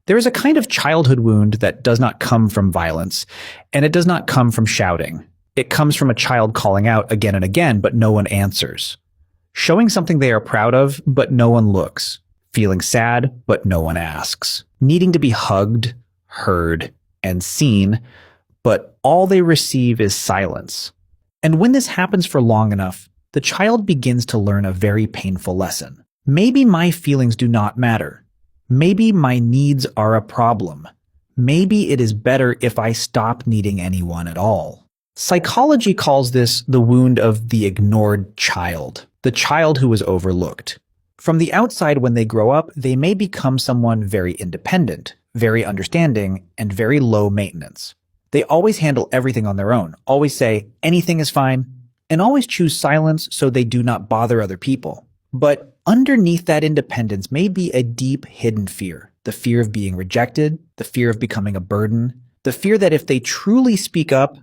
There is a kind of childhood wound that does not come from violence, and it does not come from shouting. It comes from a child calling out again and again, but no one answers. Showing something they are proud of, but no one looks. Feeling sad, but no one asks. Needing to be hugged, heard, and seen, but all they receive is silence. And when this happens for long enough, the child begins to learn a very painful lesson. Maybe my feelings do not matter. Maybe my needs are a problem. Maybe it is better if I stop needing anyone at all. Psychology calls this the wound of the ignored child, the child who was overlooked. From the outside, when they grow up, they may become someone very independent, very understanding, and very low maintenance. They always handle everything on their own, always say, anything is fine, and always choose silence so they do not bother other people. But underneath that independence may be a deep hidden fear. The fear of being rejected, the fear of becoming a burden, the fear that if they truly speak up,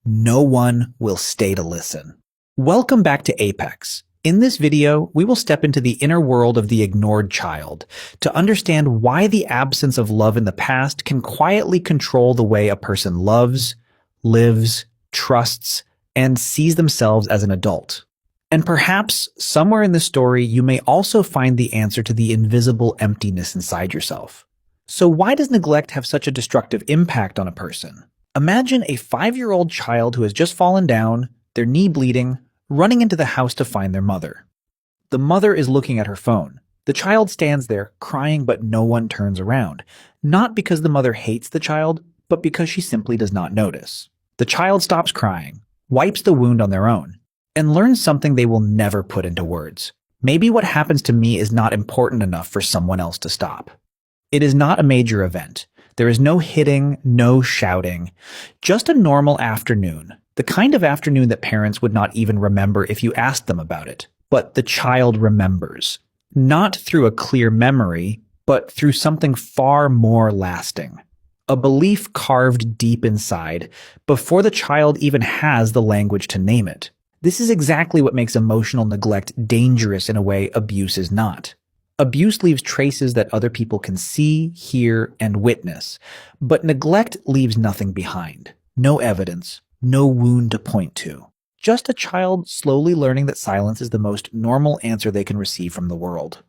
no one will stay to listen. Welcome back to Apex. In this video, we will step into the inner world of the ignored child to understand why the absence of love in the past can quietly control the way a person loves, lives, trusts, and sees themselves as an adult. And perhaps somewhere in the story, you may also find the answer to the invisible emptiness inside yourself. So why does neglect have such a destructive impact on a person? Imagine a 5-year-old child who has just fallen down, their knee bleeding, running into the house to find their mother. The mother is looking at her phone. The child stands there, crying, but no one turns around. Not because the mother hates the child, but because she simply does not notice. The child stops crying, wipes the wound on their own, and learns something they will never put into words. Maybe what happens to me is not important enough for someone else to stop. It is not a major event. There is no hitting, no shouting, just a normal afternoon. The kind of afternoon that parents would not even remember if you asked them about it. But the child remembers. Not through a clear memory, but through something far more lasting. A belief carved deep inside, before the child even has the language to name it. This is exactly what makes emotional neglect dangerous in a way abuse is not. Abuse leaves traces that other people can see, hear, and witness. But neglect leaves nothing behind. No evidence. No wound to point to. Just a child slowly learning that silence is the most normal answer they can receive from the world.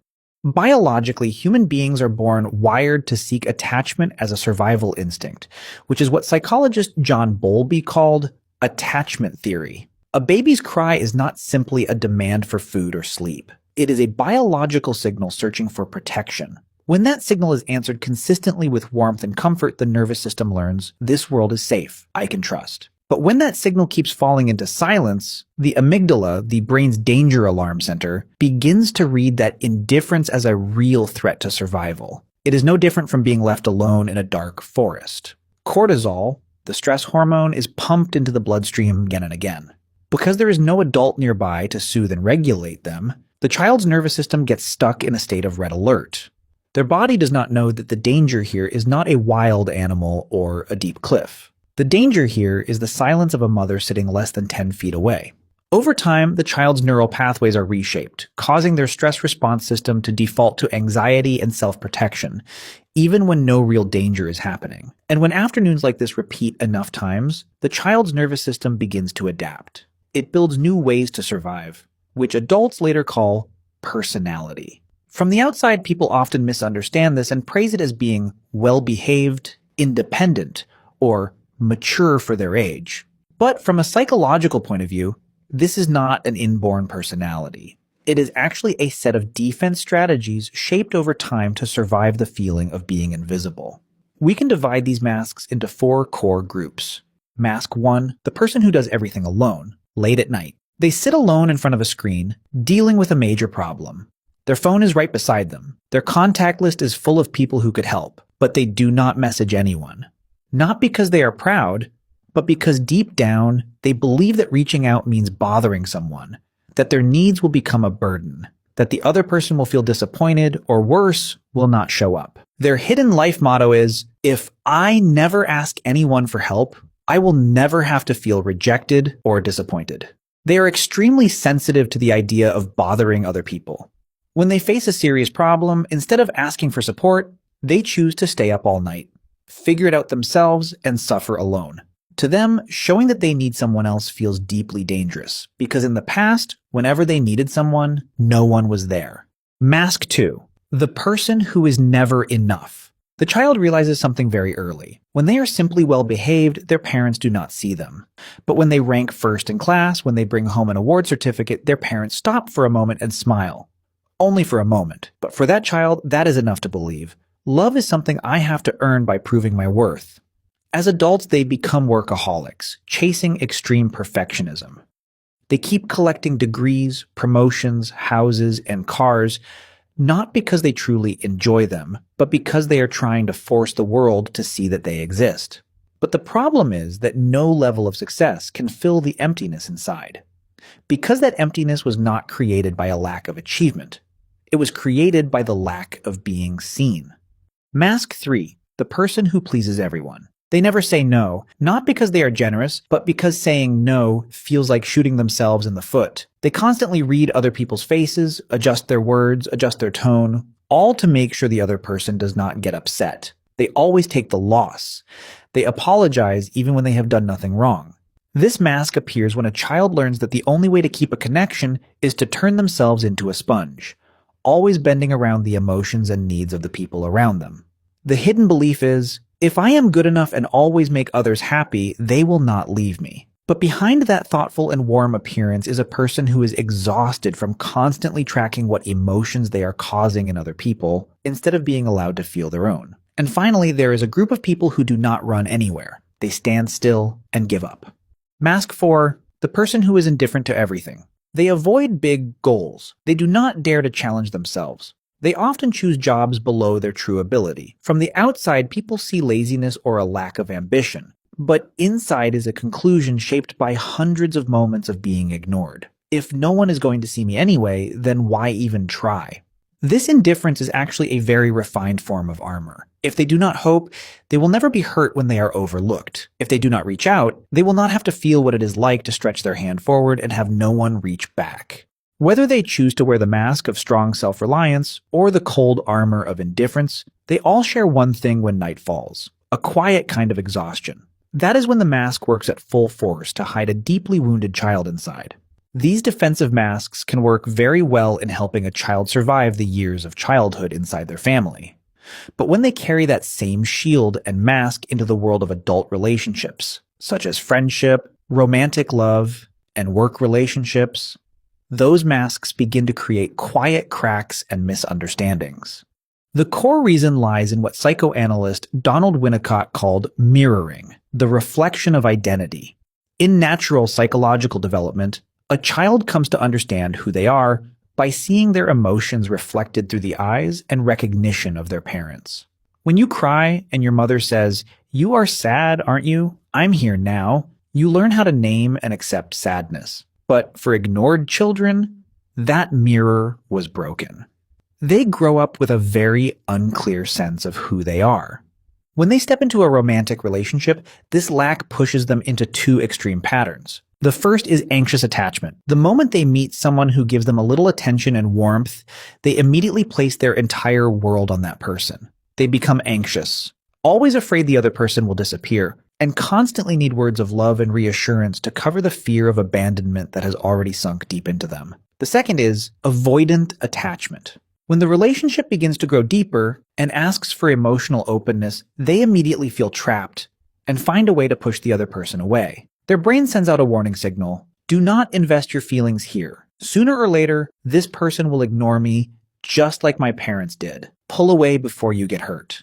Biologically, human beings are born wired to seek attachment as a survival instinct, which is what psychologist John Bowlby called attachment theory. A baby's cry is not simply a demand for food or sleep. It is a biological signal searching for protection. When that signal is answered consistently with warmth and comfort, the nervous system learns, this world is safe, I can trust. But when that signal keeps falling into silence, the amygdala, the brain's danger alarm center, begins to read that indifference as a real threat to survival. It is no different from being left alone in a dark forest. Cortisol, the stress hormone, is pumped into the bloodstream again and again. Because there is no adult nearby to soothe and regulate them, the child's nervous system gets stuck in a state of red alert. Their body does not know that the danger here is not a wild animal or a deep cliff. The danger here is the silence of a mother sitting less than 10 feet away. Over time, the child's neural pathways are reshaped, causing their stress response system to default to anxiety and self-protection, even when no real danger is happening. And when afternoons like this repeat enough times, the child's nervous system begins to adapt. It builds new ways to survive, which adults later call personality. From the outside, people often misunderstand this and praise it as being well-behaved, independent, or mature for their age. But from a psychological point of view, this is not an inborn personality. It is actually a set of defense strategies shaped over time to survive the feeling of being invisible. We can divide these masks into 4 core groups. Mask 1, the person who does everything alone, late at night. They sit alone in front of a screen, dealing with a major problem. Their phone is right beside them. Their contact list is full of people who could help, but they do not message anyone. Not because they are proud, but because deep down, they believe that reaching out means bothering someone, that their needs will become a burden, that the other person will feel disappointed, or worse, will not show up. Their hidden life motto is, if I never ask anyone for help, I will never have to feel rejected or disappointed. They are extremely sensitive to the idea of bothering other people. When they face a serious problem, instead of asking for support, They choose to stay up all night, figure it out themselves, and suffer alone. To them, showing that they need someone else feels deeply dangerous, because in the past, whenever they needed someone, no one was there. Mask 2. The person who is never enough. The child realizes something very early. When they are simply well behaved, their parents do not see them. But when they rank first in class, when they bring home an award certificate, their parents stop for a moment and smile. Only for a moment. But for that child, that is enough to believe. Love is something I have to earn by proving my worth. As adults, they become workaholics, chasing extreme perfectionism. They keep collecting degrees, promotions, houses, and cars, not because they truly enjoy them, but because they are trying to force the world to see that they exist. But the problem is that no level of success can fill the emptiness inside. Because that emptiness was not created by a lack of achievement. It was created by the lack of being seen. Mask 3. The person who pleases everyone. They never say no, not because they are generous, but because saying no feels like shooting themselves in the foot. They constantly read other people's faces, adjust their words, adjust their tone, all to make sure the other person does not get upset. They always take the loss. They apologize even when they have done nothing wrong. This mask appears when a child learns that the only way to keep a connection is to turn themselves into a sponge, always bending around the emotions and needs of the people around them. The hidden belief is, if I am good enough and always make others happy, they will not leave me. But behind that thoughtful and warm appearance is a person who is exhausted from constantly tracking what emotions they are causing in other people, instead of being allowed to feel their own. And finally, there is a group of people who do not run anywhere. They stand still and give up. Mask 4. The person who is indifferent to everything. They avoid big goals. They do not dare to challenge themselves. They often choose jobs below their true ability. From the outside, people see laziness or a lack of ambition, but inside is a conclusion shaped by hundreds of moments of being ignored. If no one is going to see me anyway, then why even try? This indifference is actually a very refined form of armor. If they do not hope, they will never be hurt when they are overlooked. If they do not reach out, they will not have to feel what it is like to stretch their hand forward and have no one reach back. Whether they choose to wear the mask of strong self-reliance or the cold armor of indifference, they all share one thing when night falls: a quiet kind of exhaustion. That is when the mask works at full force to hide a deeply wounded child inside. These defensive masks can work very well in helping a child survive the years of childhood inside their family. But when they carry that same shield and mask into the world of adult relationships, such as friendship, romantic love, and work relationships, those masks begin to create quiet cracks and misunderstandings. The core reason lies in what psychoanalyst Donald Winnicott called mirroring, the reflection of identity. In natural psychological development, a child comes to understand who they are by seeing their emotions reflected through the eyes and recognition of their parents. When you cry and your mother says, "You are sad, aren't you? I'm here now," you learn how to name and accept sadness. But for ignored children, that mirror was broken. They grow up with a very unclear sense of who they are. When they step into a romantic relationship, this lack pushes them into two extreme patterns. The first is anxious attachment. The moment they meet someone who gives them a little attention and warmth, they immediately place their entire world on that person. They become anxious, always afraid the other person will disappear, and constantly need words of love and reassurance to cover the fear of abandonment that has already sunk deep into them. The second is avoidant attachment. When the relationship begins to grow deeper and asks for emotional openness, they immediately feel trapped and find a way to push the other person away. Their brain sends out a warning signal: do not invest your feelings here. Sooner or later, this person will ignore me just like my parents did. Pull away before you get hurt.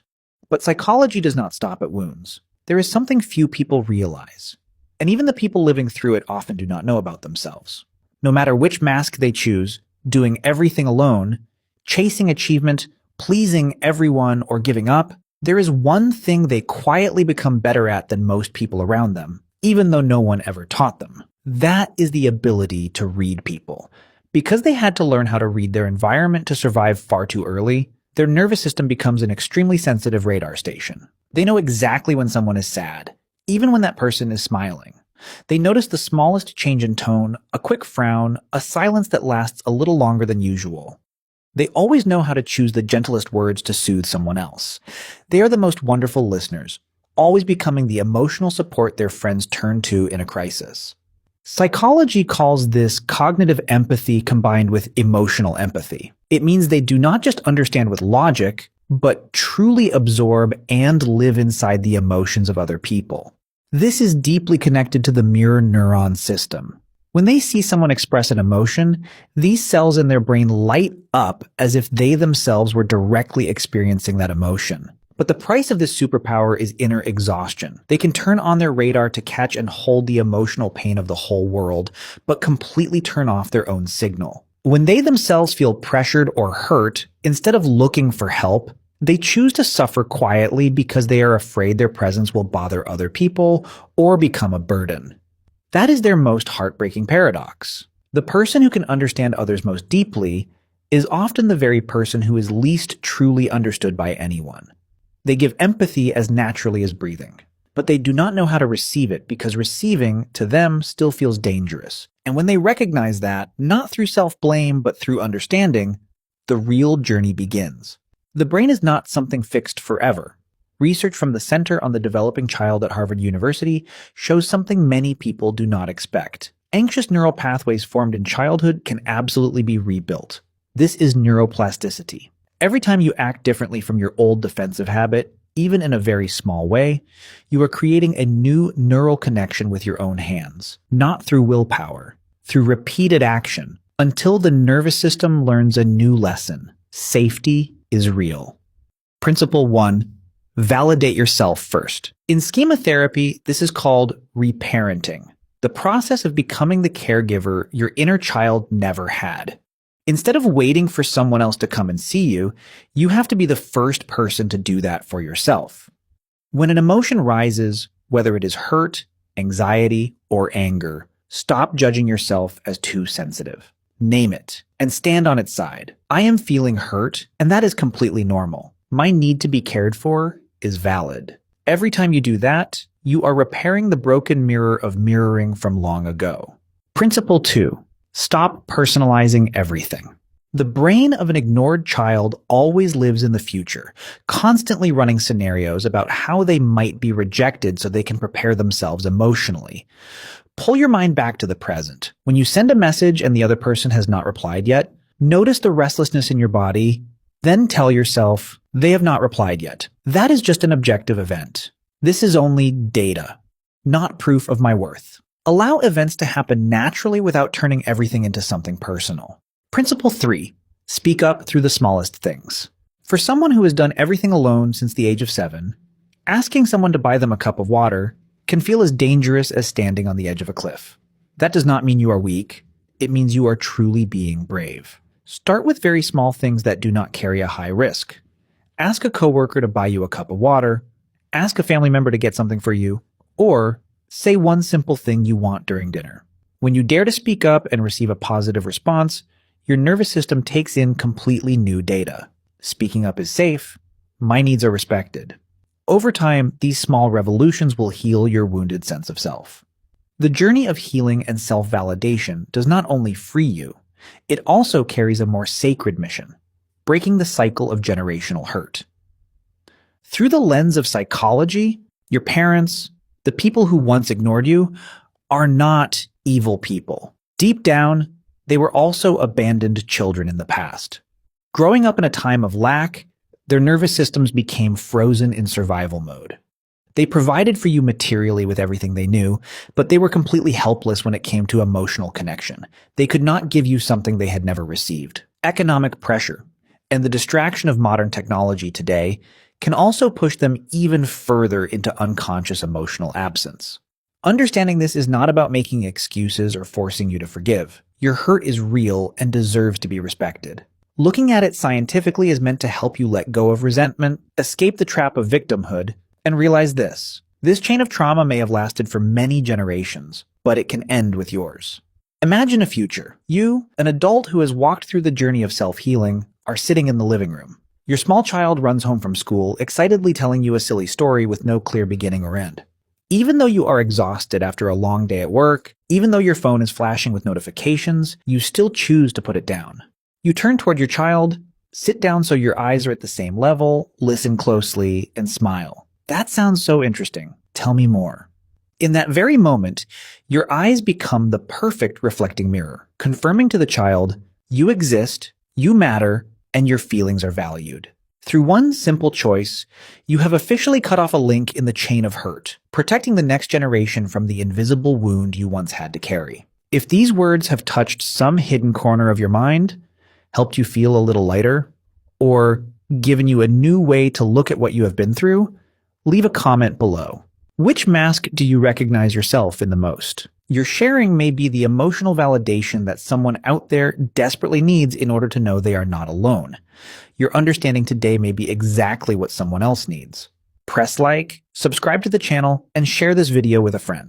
But psychology does not stop at wounds. There is something few people realize, and even the people living through it often do not know about themselves. No matter which mask they choose, doing everything alone, chasing achievement, pleasing everyone, or giving up, there is one thing they quietly become better at than most people around them, even though no one ever taught them. That is the ability to read people. Because they had to learn how to read their environment to survive far too early, their nervous system becomes an extremely sensitive radar station. They know exactly when someone is sad, even when that person is smiling. They notice the smallest change in tone, a quick frown, a silence that lasts a little longer than usual. They always know how to choose the gentlest words to soothe someone else. They are the most wonderful listeners, always becoming the emotional support their friends turn to in a crisis. Psychology calls this cognitive empathy combined with emotional empathy. It means they do not just understand with logic, but truly absorb and live inside the emotions of other people. This is deeply connected to the mirror neuron system. When they see someone express an emotion, these cells in their brain light up as if they themselves were directly experiencing that emotion. But the price of this superpower is inner exhaustion. They can turn on their radar to catch and hold the emotional pain of the whole world, but completely turn off their own signal. When they themselves feel pressured or hurt, instead of looking for help, they choose to suffer quietly because they are afraid their presence will bother other people or become a burden. That is their most heartbreaking paradox. The person who can understand others most deeply is often the very person who is least truly understood by anyone. They give empathy as naturally as breathing, but they do not know how to receive it because receiving, to them, still feels dangerous. And when they recognize that, not through self-blame but through understanding, the real journey begins. The brain is not something fixed forever. Research from the Center on the Developing Child at Harvard University shows something many people do not expect. Anxious neural pathways formed in childhood can absolutely be rebuilt. This is neuroplasticity. Every time you act differently from your old defensive habit, even in a very small way, you are creating a new neural connection with your own hands, not through willpower, through repeated action, until the nervous system learns a new lesson. Safety is real. Principle 1. Validate yourself first. In schema therapy, this is called reparenting, the process of becoming the caregiver your inner child never had. Instead of waiting for someone else to come and see you, you have to be the first person to do that for yourself. When an emotion rises, whether it is hurt, anxiety, or anger, stop judging yourself as too sensitive. Name it and stand on its side. I am feeling hurt, and that is completely normal. My need to be cared for is valid. Every time you do that, you are repairing the broken mirror of mirroring from long ago. Principle 2. Stop personalizing everything. The brain of an ignored child always lives in the future, constantly running scenarios about how they might be rejected so they can prepare themselves emotionally. Pull your mind back to the present. When you send a message and the other person has not replied yet, notice the restlessness in your body, then tell yourself, they have not replied yet. That is just an objective event. This is only data, not proof of my worth. Allow events to happen naturally without turning everything into something personal. Principle 3. Speak up through the smallest things. For someone who has done everything alone since the age of 7, asking someone to buy them a cup of water can feel as dangerous as standing on the edge of a cliff. That does not mean you are weak. It means you are truly being brave. Start with very small things that do not carry a high risk. Ask a coworker to buy you a cup of water, ask a family member to get something for you, or say one simple thing you want during dinner. When you dare to speak up and receive a positive response, your nervous system takes in completely new data. Speaking up is safe. My needs are respected. Over time, these small revolutions will heal your wounded sense of self. The journey of healing and self-validation does not only free you, it also carries a more sacred mission, breaking the cycle of generational hurt. Through the lens of psychology, your parents, the people who once ignored you, are not evil people. Deep down, they were also abandoned children in the past. Growing up in a time of lack, their nervous systems became frozen in survival mode. They provided for you materially with everything they knew, but they were completely helpless when it came to emotional connection. They could not give you something they had never received. Economic pressure and the distraction of modern technology today can also push them even further into unconscious emotional absence. Understanding this is not about making excuses or forcing you to forgive. Your hurt is real and deserves to be respected. Looking at it scientifically is meant to help you let go of resentment, escape the trap of victimhood, and realize this. This chain of trauma may have lasted for many generations, but it can end with yours. Imagine a future. You, an adult who has walked through the journey of self-healing, are sitting in the living room. Your small child runs home from school, excitedly telling you a silly story with no clear beginning or end. Even though you are exhausted after a long day at work, even though your phone is flashing with notifications, you still choose to put it down. You turn toward your child, Sit down so your eyes are at the same level, listen closely, and smile. That sounds so interesting. Tell me more. In that very moment, your eyes become the perfect reflecting mirror, confirming to the child, you exist, you matter, and your feelings are valued. Through one simple choice, you have officially cut off a link in the chain of hurt, protecting the next generation from the invisible wound you once had to carry. If these words have touched some hidden corner of your mind, helped you feel a little lighter, or given you a new way to look at what you have been through, leave a comment below. Which mask do you recognize yourself in the most? Your sharing may be the emotional validation that someone out there desperately needs in order to know they are not alone. Your understanding today may be exactly what someone else needs. Press like, subscribe to the channel, and share this video with a friend.